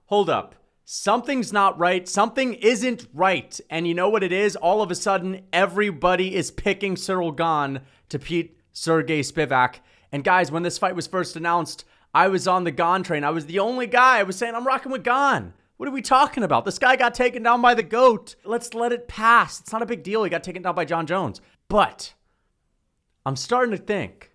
hold up. Something's not right. Something isn't right. And you know what it is? All of a sudden, everybody is picking Ciryl Gane to beat Sergey Spivak. And guys, when this fight was first announced, I was on the Gane train. I was the only guy. I was saying, I'm rocking with Gane. What are we talking about? This guy got taken down by the GOAT. Let's let it pass. It's not a big deal. He got taken down by John Jones. But I'm starting to think,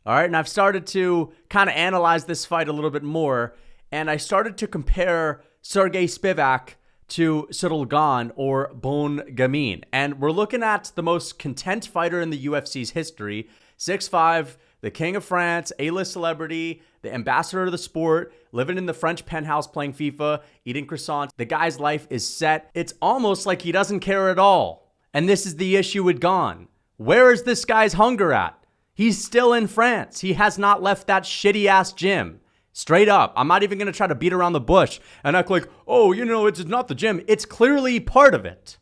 all right, and I've started to kind of analyze this fight a little bit more, and I started to compare Sergey Spivak to Ciryl Gane or Bon Gamin. And we're looking at the most content fighter in the UFC's history, 6'5", the king of France, A-list celebrity, the ambassador of the sport, living in the French penthouse playing FIFA, eating croissants. The guy's life is set. It's almost like he doesn't care at all. And this is the issue with Gane. Where is this guy's hunger at? He's still in France. He has not left that shitty-ass gym. Straight up. I'm not even going to try to beat around the bush and act like, oh, it's not the gym. It's clearly part of it.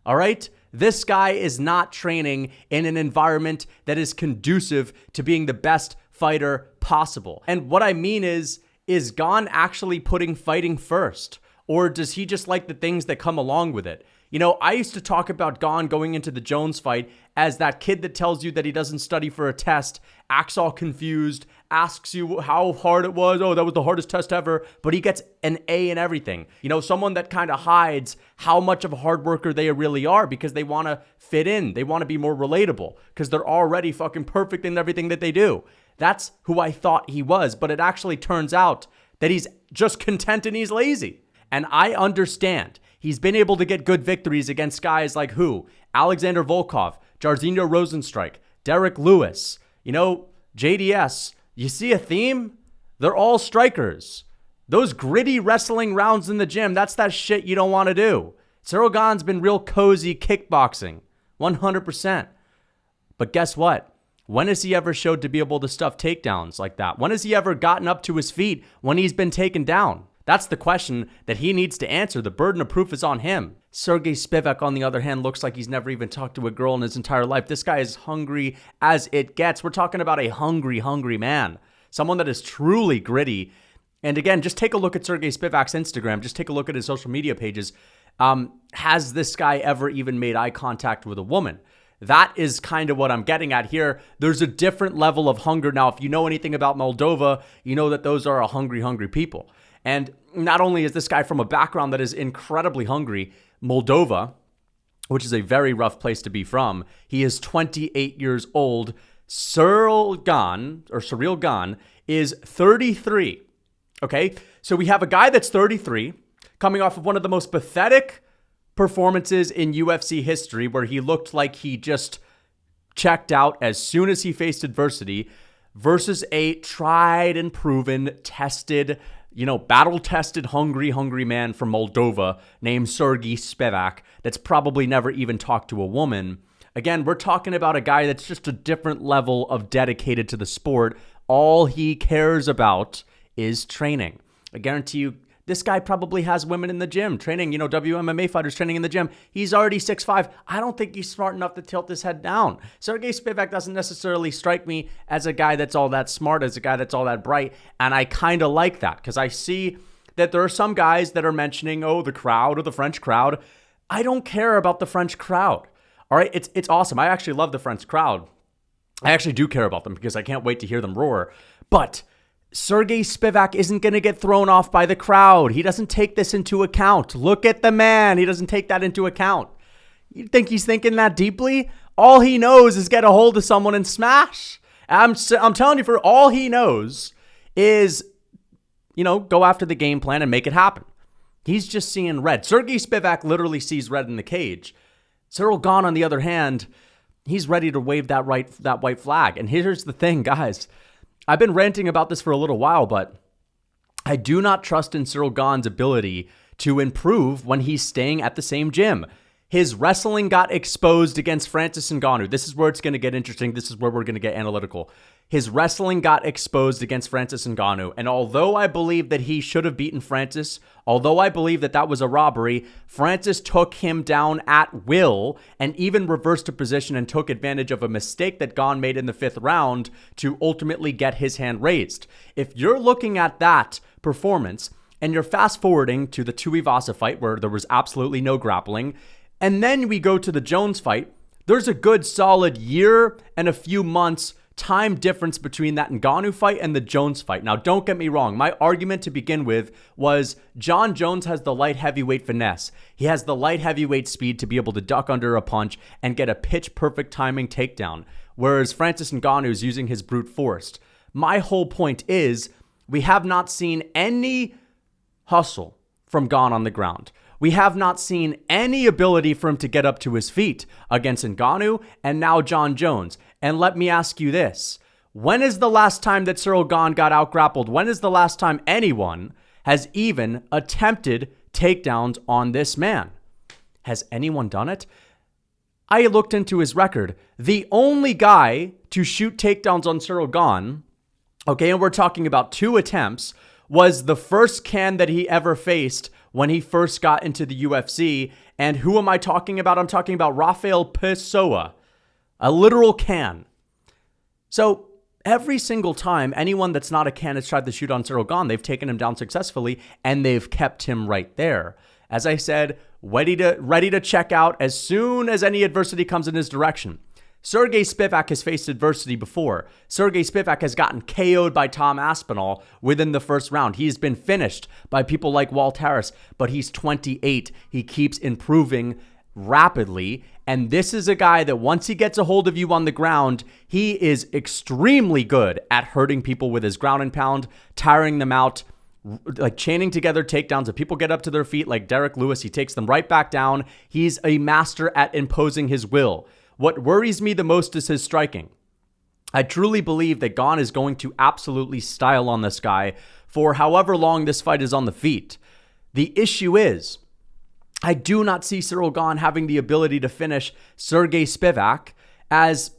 All right? This guy is not training in an environment that is conducive to being the best fighter possible. And what I mean is Gane actually putting fighting first? Or does he just like the things that come along with it? I used to talk about Gane going into the Jones fight as that kid that tells you that he doesn't study for a test, acts all confused, asks you how hard it was. Oh, that was the hardest test ever. But he gets an A in everything. Someone that kind of hides how much of a hard worker they really are because they want to fit in. They want to be more relatable because they're already fucking perfect in everything that they do. That's who I thought he was. But it actually turns out that he's just content and he's lazy. And I understand. He's been able to get good victories against guys like who? Alexander Volkov, Jairzinho Rozenstruik, Derek Lewis, JDS. You see a theme? They're all strikers. Those gritty wrestling rounds in the gym, that's that shit you don't want to do. Ciryl Gane's been real cozy kickboxing, 100%. But guess what? When has he ever showed to be able to stuff takedowns like that? When has he ever gotten up to his feet when he's been taken down? That's the question that he needs to answer. The burden of proof is on him. Sergey Spivak, on the other hand, looks like he's never even talked to a girl in his entire life. This guy is hungry as it gets. We're talking about a hungry, hungry man. Someone that is truly gritty. And again, just take a look at Sergey Spivak's Instagram. Just take a look at his social media pages. Has this guy ever even made eye contact with a woman? That is kind of what I'm getting at here. There's a different level of hunger. Now, if you know anything about Moldova, you know that those are a hungry, hungry people. And not only is this guy from a background that is incredibly hungry, Moldova, which is a very rough place to be from, he is 28 years old. Ciryl Gane is 33. Okay, so we have a guy that's 33 coming off of one of the most pathetic performances in UFC history where he looked like he just checked out as soon as he faced adversity versus a tried and proven, tested, battle-tested, hungry man from Moldova named Sergey Spivak that's probably never even talked to a woman. Again, we're talking about a guy that's just a different level of dedicated to the sport. All he cares about is training. I guarantee you, this guy probably has women in the gym training, WMMA fighters training in the gym. He's already 6'5". I don't think he's smart enough to tilt his head down. Sergey Spivak doesn't necessarily strike me as a guy that's all that smart, as a guy that's all that bright. And I kind of like that because I see that there are some guys that are mentioning, the crowd or the French crowd. I don't care about the French crowd. All right, it's awesome. I actually love the French crowd. I actually do care about them because I can't wait to hear them roar. But Sergey Spivak isn't going to get thrown off by the crowd. He doesn't take this into account. Look at the man. He doesn't take that into account. You think he's thinking that deeply? All he knows is get a hold of someone and smash. I'm telling you, for all he knows is, go after the game plan and make it happen. He's just seeing red. Sergey Spivak literally sees red in the cage. Ciryl Gane, on the other hand, he's ready to wave that white flag. And here's the thing, guys. I've been ranting about this for a little while, but I do not trust in Ciryl Gane's ability to improve when he's staying at the same gym. His wrestling got exposed against Francis Ngannou. This is where it's going to get interesting. This is where we're going to get analytical. His wrestling got exposed against Francis Ngannou. And although I believe that he should have beaten Francis, although I believe that that was a robbery, Francis took him down at will and even reversed a position and took advantage of a mistake that Gane made in the 5th round to ultimately get his hand raised. If you're looking at that performance and you're fast forwarding to the Tuivasa fight where there was absolutely no grappling. And then we go to the Jones fight. There's a good solid year and a few months time difference between that Ngannou fight and the Jones fight. Now, don't get me wrong. My argument to begin with was Jon Jones has the light heavyweight finesse. He has the light heavyweight speed to be able to duck under a punch and get a pitch perfect timing takedown, whereas Francis Ngannou is using his brute force. My whole point is we have not seen any hustle from Gane on the ground. We have not seen any ability for him to get up to his feet against Ngannou and now Jon Jones. And let me ask you this. When is the last time that Ciryl Gane got out-grappled? When is the last time anyone has even attempted takedowns on this man? Has anyone done it? I looked into his record. The only guy to shoot takedowns on Ciryl Gane, okay, and we're talking about 2 attempts, was the first can that he ever faced when he first got into the UFC. And who am I talking about? I'm talking about Rafael Pessoa. A literal can. So every single time anyone that's not a can has tried to shoot on Ciryl Gane, they've taken him down successfully and they've kept him right there. As I said, ready to check out as soon as any adversity comes in his direction. Sergey Spivak has faced adversity before. Sergey Spivak has gotten KO'd by Tom Aspinall within the first round. He's been finished by people like Walt Harris, but he's 28. He keeps improving rapidly. And this is a guy that once he gets a hold of you on the ground, he is extremely good at hurting people with his ground and pound, tiring them out, like chaining together takedowns. If people get up to their feet like Derek Lewis, he takes them right back down. He's a master at imposing his will. What worries me the most is his striking. I truly believe that Gane is going to absolutely style on this guy for however long this fight is on the feet. The issue is, I do not see Ciryl Gane having the ability to finish Sergey Spivak as,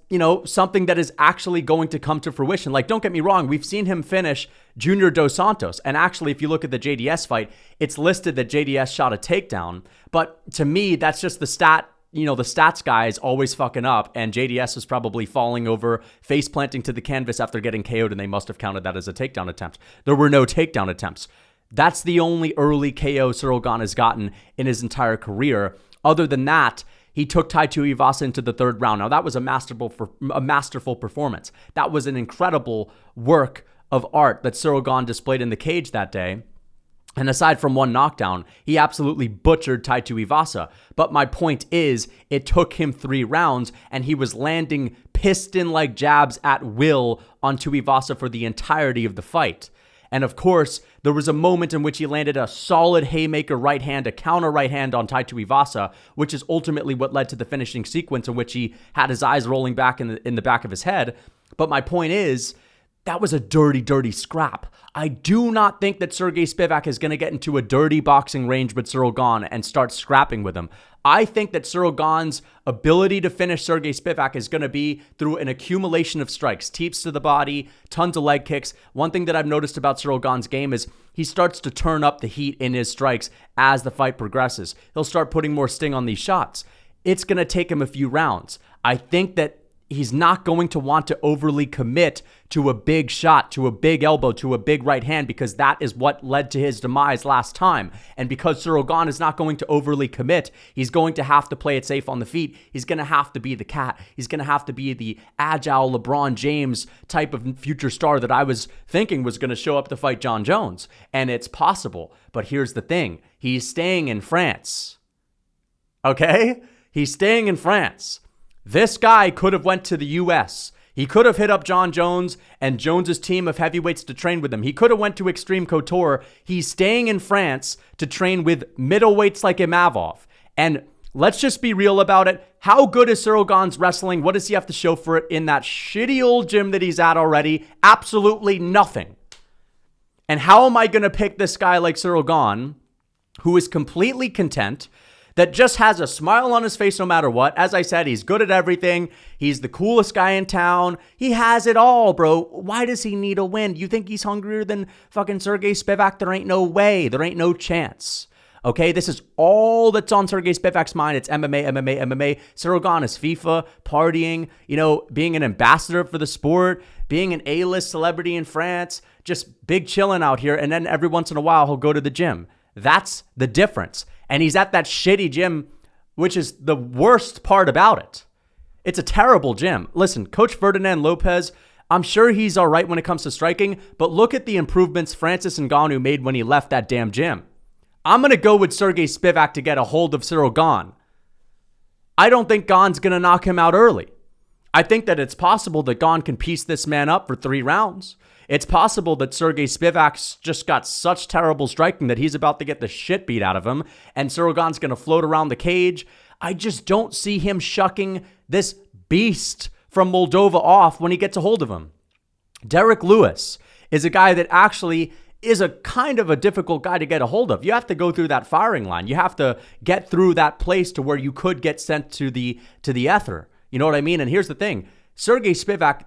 something that is actually going to come to fruition. Like, don't get me wrong, we've seen him finish Junior Dos Santos. And actually, if you look at the JDS fight, it's listed that JDS shot a takedown. But to me, that's just the stat. The stats guy is always fucking up, and JDS was probably falling over, face planting to the canvas after getting KO'd, and they must have counted that as a takedown attempt. There were no takedown attempts. That's the only early KO Ciryl Gane has gotten in his entire career. Other than that, he took Tai Tuivasa into the 3rd round. Now, that was a masterful performance. That was an incredible work of art that Ciryl Gane displayed in the cage that day. And aside from one knockdown, he absolutely butchered Tai Tuivasa. But my point is, it took him 3 rounds, and he was landing piston-like jabs at will on Tuivasa for the entirety of the fight. And of course, there was a moment in which he landed a solid haymaker right hand, a counter right hand on Tai Tuivasa, which is ultimately what led to the finishing sequence in which he had his eyes rolling back in the back of his head. But my point is, that was a dirty, dirty scrap. I do not think that Sergey Spivak is going to get into a dirty boxing range with Ciryl Gane and start scrapping with him. I think that Ciryl Gane's ability to finish Sergey Spivak is going to be through an accumulation of strikes, teeps to the body, tons of leg kicks. One thing that I've noticed about Ciryl Gane's game is he starts to turn up the heat in his strikes as the fight progresses. He'll start putting more sting on these shots. It's going to take him a few rounds. I think that he's not going to want to overly commit to a big shot, to a big elbow, to a big right hand, because that is what led to his demise last time. And because Ciryl Gane is not going to overly commit, he's going to have to play it safe on the feet. He's going to have to be the cat. He's going to have to be the agile LeBron James type of future star that I was thinking was going to show up to fight Jon Jones. And it's possible. But here's the thing. He's staying in France. Okay? He's staying in France. This guy could have went to the U.S. He could have hit up Jon Jones and Jones's team of heavyweights to train with him. He could have went to Extreme Couture. He's staying in France to train with middleweights like Imavov. And let's just be real about it. How good is Ciryl Gane's wrestling? What does he have to show for it in that shitty old gym that he's at already? Absolutely nothing. And how am I going to pick this guy like Ciryl Gane, who is completely content, that just has a smile on his face no matter what? As I said, he's good at everything. He's the coolest guy in town. He has it all, bro. Why does he need a win? You think he's hungrier than fucking Sergey Spivak? There ain't no way. There ain't no chance. Okay, this is all that's on Sergey Spivak's mind. It's MMA, MMA, MMA. Ciryl Gane is FIFA, partying, being an ambassador for the sport, being an A-list celebrity in France, just big chilling out here, and then every once in a while he'll go to the gym. That's the difference. And he's at that shitty gym, which is the worst part about it. It's a terrible gym. Listen, Coach Ferdinand Lopez, I'm sure he's all right when it comes to striking, but look at the improvements Francis Ngannou made when he left that damn gym. I'm going to go with Sergey Spivak to get a hold of Ciryl Gane. I don't think Gane's going to knock him out early. I think that it's possible that Gane can piece this man up for 3 rounds. It's possible that Sergey Spivak's just got such terrible striking that he's about to get the shit beat out of him, and Ciryl Gane's going to float around the cage. I just don't see him shucking this beast from Moldova off when he gets a hold of him. Derek Lewis is a guy that actually is a kind of a difficult guy to get a hold of. You have to go through that firing line. You have to get through that place to where you could get sent to the ether. You know what I mean? And here's the thing. Sergey Spivak,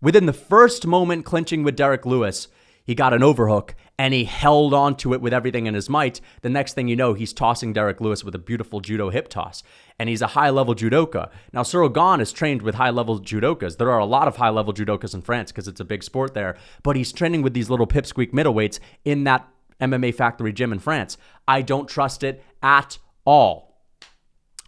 within the first moment clinching with Derek Lewis, he got an overhook and he held on to it with everything in his might. The next thing you know, he's tossing Derek Lewis with a beautiful judo hip toss. And he's a high-level judoka. Now, Ciryl Gane is trained with high-level judokas. There are a lot of high-level judokas in France because it's a big sport there. But he's training with these little pipsqueak middleweights in that MMA Factory gym in France. I don't trust it at all.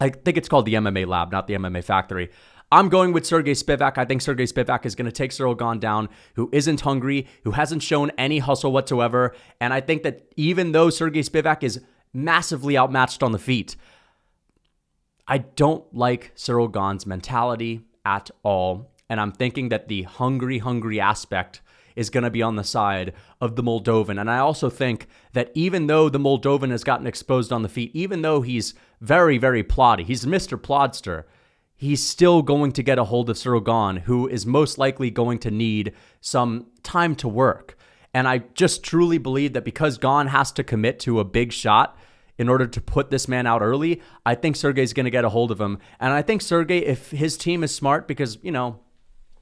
I think it's called the MMA Lab, not the MMA Factory. I'm going with Sergey Spivak. I think Sergey Spivak is going to take Ciryl Gane down, who isn't hungry, who hasn't shown any hustle whatsoever. And I think that even though Sergey Spivak is massively outmatched on the feet, I don't like Ciryl Gane's mentality at all. And I'm thinking that the hungry aspect is going to be on the side of the Moldovan. And I also think that even though the Moldovan has gotten exposed on the feet, even though he's very, very ploddy, he's Mr. Plodster, he's still going to get a hold of Ciryl Gane, who is most likely going to need some time to work. And I just truly believe that because Gane has to commit to a big shot in order to put this man out early, I think Sergey's going to get a hold of him. And I think Sergey, if his team is smart, because, you know,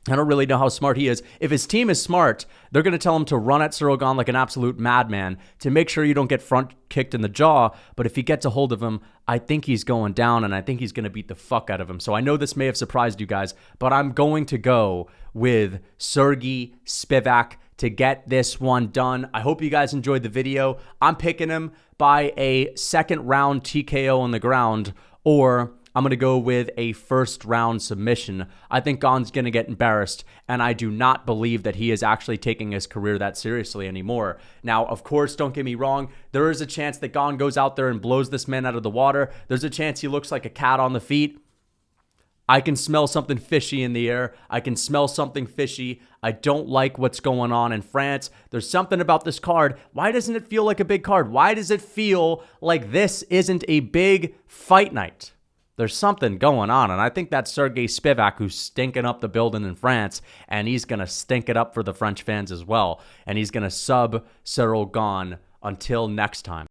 I don't really know how smart he is. If his team is smart, they're going to tell him to run at Ciryl Gane like an absolute madman to make sure you don't get front kicked in the jaw. But if he gets a hold of him, I think he's going down, and I think he's going to beat the fuck out of him. So I know this may have surprised you guys, but I'm going to go with Sergey Spivak to get this one done. I hope you guys enjoyed the video. I'm picking him by a second round TKO on the ground, or I'm going to go with a first round submission. I think Gane's going to get embarrassed, and I do not believe that he is actually taking his career that seriously anymore. Now, of course, don't get me wrong. There is a chance that Gane goes out there and blows this man out of the water. There's a chance he looks like a cat on the feet. I can smell something fishy in the air. I can smell something fishy. I don't like what's going on in France. There's something about this card. Why doesn't it feel like a big card? Why does it feel like this isn't a big fight night? There's something going on, and I think that's Sergey Spivak who's stinking up the building in France, and he's going to stink it up for the French fans as well, and he's going to sub Ciryl Gane until next time.